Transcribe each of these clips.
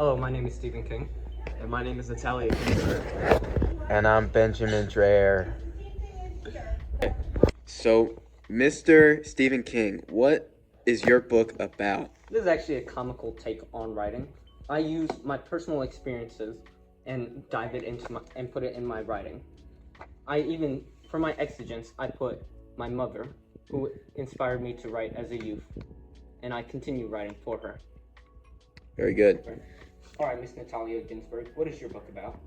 Hello, my name is Stephen King. And my name is Daneil Aguilar. And I'm Benjamin Dreyer. So, Mr. Stephen King, what is your book about? This is actually a comical take on writing. I use my personal experiences and dive it into and put it in my writing. For my exigence, I put my mother, who inspired me to write as a youth, and I continue writing for her. Very good. All right, Miss Natalia Ginsburg, what is your book about?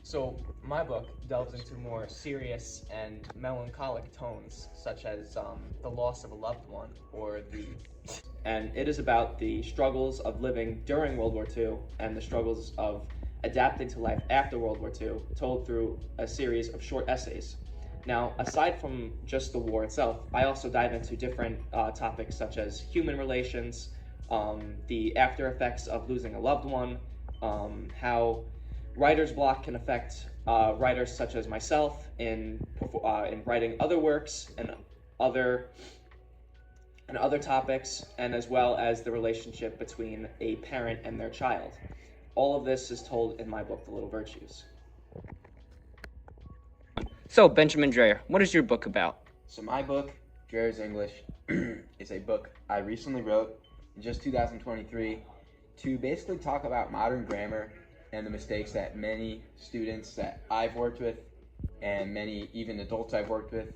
So, my book delves into more serious and melancholic tones, such as the loss of a loved one, And it is about the struggles of living during World War II and the struggles of adapting to life after World War II, told through a series of short essays. Now, aside from just the war itself, I also dive into different topics such as human relations, the after effects of losing a loved one, how writer's block can affect writers such as myself in writing other works and other topics, and as well as the relationship between a parent and their child. All of this is told in my book, The Little Virtues. So, Benjamin Dreyer, what is your book about? So my book, Dreyer's English, is a book I recently wrote in just 2023 to basically talk about modern grammar and the mistakes that many students that I've worked with and many even adults I've worked with.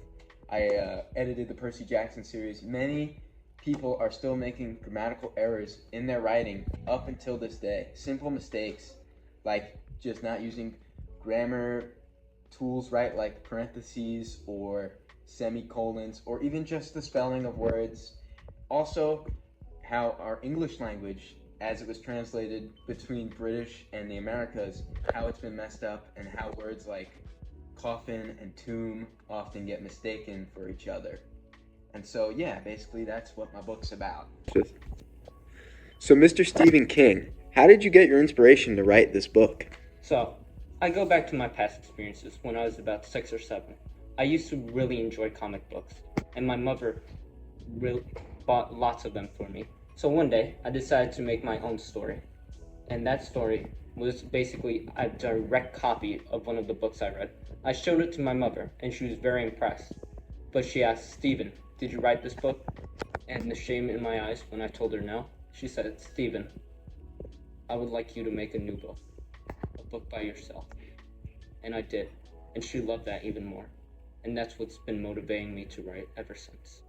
I edited the Percy Jackson series. Many people are still making grammatical errors in their writing up until this day. Simple mistakes like just not using grammar tools right, like parentheses or semicolons, or even just the spelling of words. Also, how our English language, as it was translated between British and the Americas, how it's been messed up, and how words like coffin and tomb often get mistaken for each other. And so, yeah, basically that's what my book's about. So, Mr. Stephen King, how did you get your inspiration to write this book? So, I go back to my past experiences when I was about 6 or 7. I used to really enjoy comic books, and my mother really bought lots of them for me. So one day, I decided to make my own story, and that story was basically a direct copy of one of the books I read. I showed it to my mother, and she was very impressed. But she asked, "Stephen, did you write this book?" And the shame in my eyes when I told her no, she said, "Stephen, I would like you to make a new book. A book by yourself." And I did, and she loved that even more. And that's what's been motivating me to write ever since.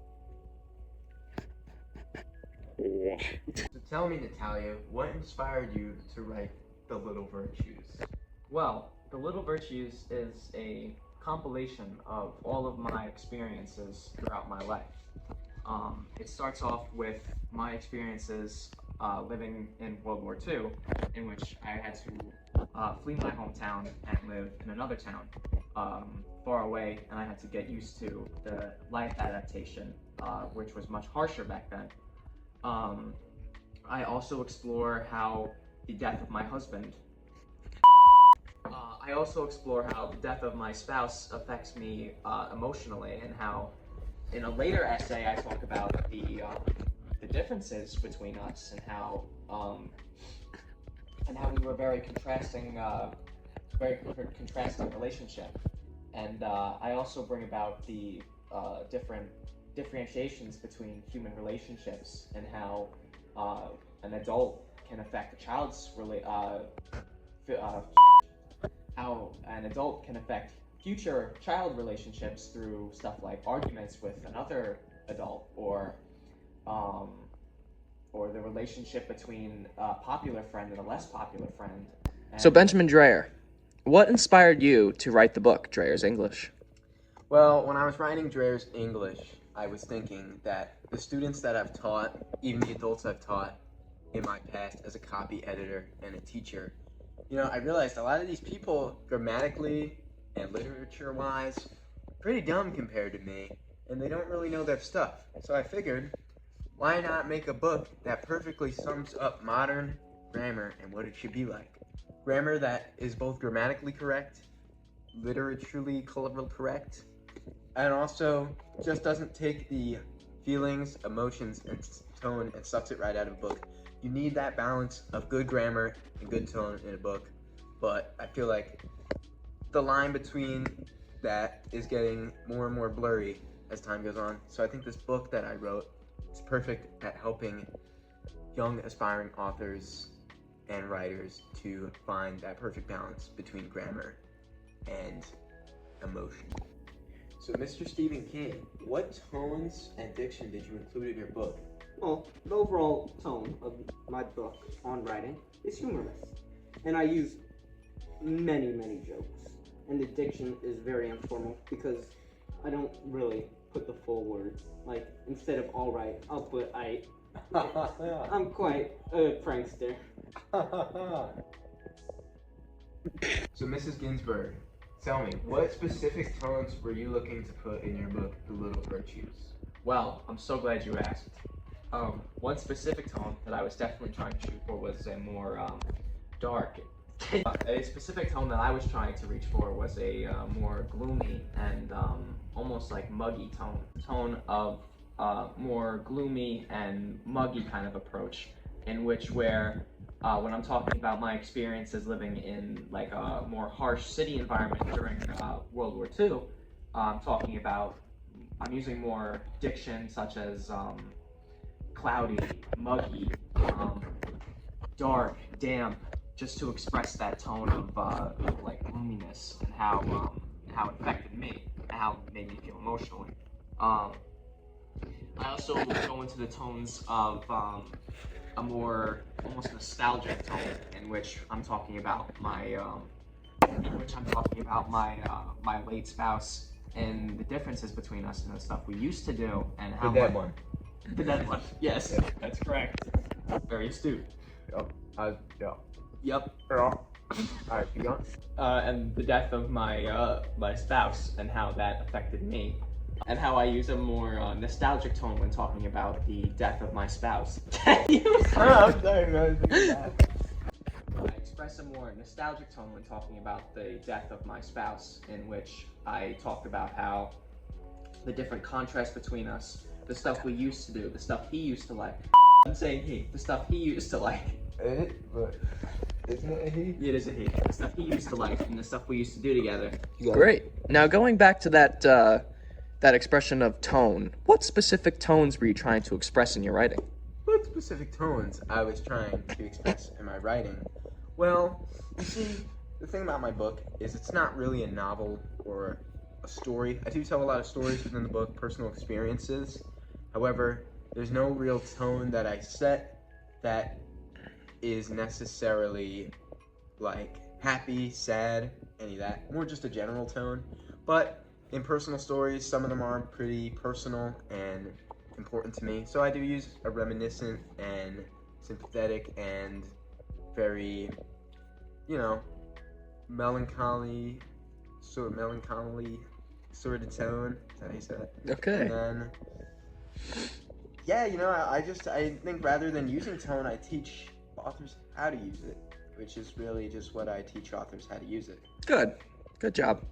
So tell me, Natalia, what inspired you to write The Little Virtues? Well, The Little Virtues is a compilation of all of my experiences throughout my life. It starts off with my experiences living in World War II, in which I had to flee my hometown and live in another town far away, and I had to get used to the life adaptation, which was much harsher back then. I also explore how the death of my husband I also explore how the death of my spouse affects me emotionally, and how in a later essay I talk about the differences between us, and how we were very contrasting relationship. And I also bring about the different differentiations between human relationships, and how an adult can affect a child's how an adult can affect future child relationships through stuff like arguments with another adult, or the relationship between a popular friend and a less popular friend. So, Benjamin Dreyer, what inspired you to write the book, Dreyer's English? Well, when I was writing Dreyer's English, I was thinking that the students that I've taught, even the adults I've taught in my past as a copy editor and a teacher, I realized a lot of these people, grammatically and literature-wise, pretty dumb compared to me, and they don't really know their stuff. So I figured, why not make a book that perfectly sums up modern grammar and what it should be like? Grammar that is both grammatically correct, literaturely correct, and also just doesn't take the feelings, emotions, and tone and sucks it right out of a book. you need that balance of good grammar and good tone in a book, but I feel like the line between that is getting more and more blurry as time goes on. So I think this book that I wrote is perfect at helping young aspiring authors and writers to find that perfect balance between grammar and emotion. So Mr. Stephen King, what tones and diction did you include in your book? Well, the overall tone of my book on writing is humorous, and I use many jokes, and the diction is very informal because I don't really put the full word. Like, instead of all right, I'll put I. I'm quite a prankster. So Mrs. Ginsburg, tell me, what specific tones were you looking to put in your book, The Little Virtues? Well, I'm so glad you asked. One specific tone that I was definitely trying to shoot for was a more dark. A specific tone that I was trying to reach for was a more gloomy and almost like muggy tone of more gloomy and muggy kind of approach, in which where when I'm talking about my experiences living in like a more harsh city environment during World War II, I'm using more diction such as cloudy, muggy, dark, damp, just to express that tone of like gloominess and how it affected me and how it made me feel emotionally. I also go into the tones of a more almost nostalgic tone in which I'm talking about my my late spouse and the differences between us and the stuff we used to do and how The dead one. The dead one. Yes, Yeah. that's correct. Very astute. Yeah. Yep. Alright, keep going. And the death of my spouse and how that affected me, and how I use a more nostalgic tone when talking about the death of my spouse. I'm sorry, man. I express a more nostalgic tone when talking about the death of my spouse, in which I talked about how the different contrast between us, the stuff we used to do, the stuff he used to like. I'm saying he, the stuff he used to like. But isn't it a he? It is a he. The stuff he used to like and the stuff we used to do together. Great. Now going back to that expression of tone, what specific tones were you trying to express in your writing? What specific tones I was trying to express in my writing? Well, you see, the thing about my book is it's not really a novel or a story. I do tell a lot of stories within the book, personal experiences. However, there's no real tone that I set that is necessarily like happy, sad, any of that. More just a general tone. But in personal stories, some of them are pretty personal and important to me. So I do use a reminiscent and sympathetic and very, melancholy sort of tone. Is that how you say it? Okay. And then, yeah, I think rather than using tone, I teach authors how to use it, which is really just what I teach authors how to use it. Good. Good job.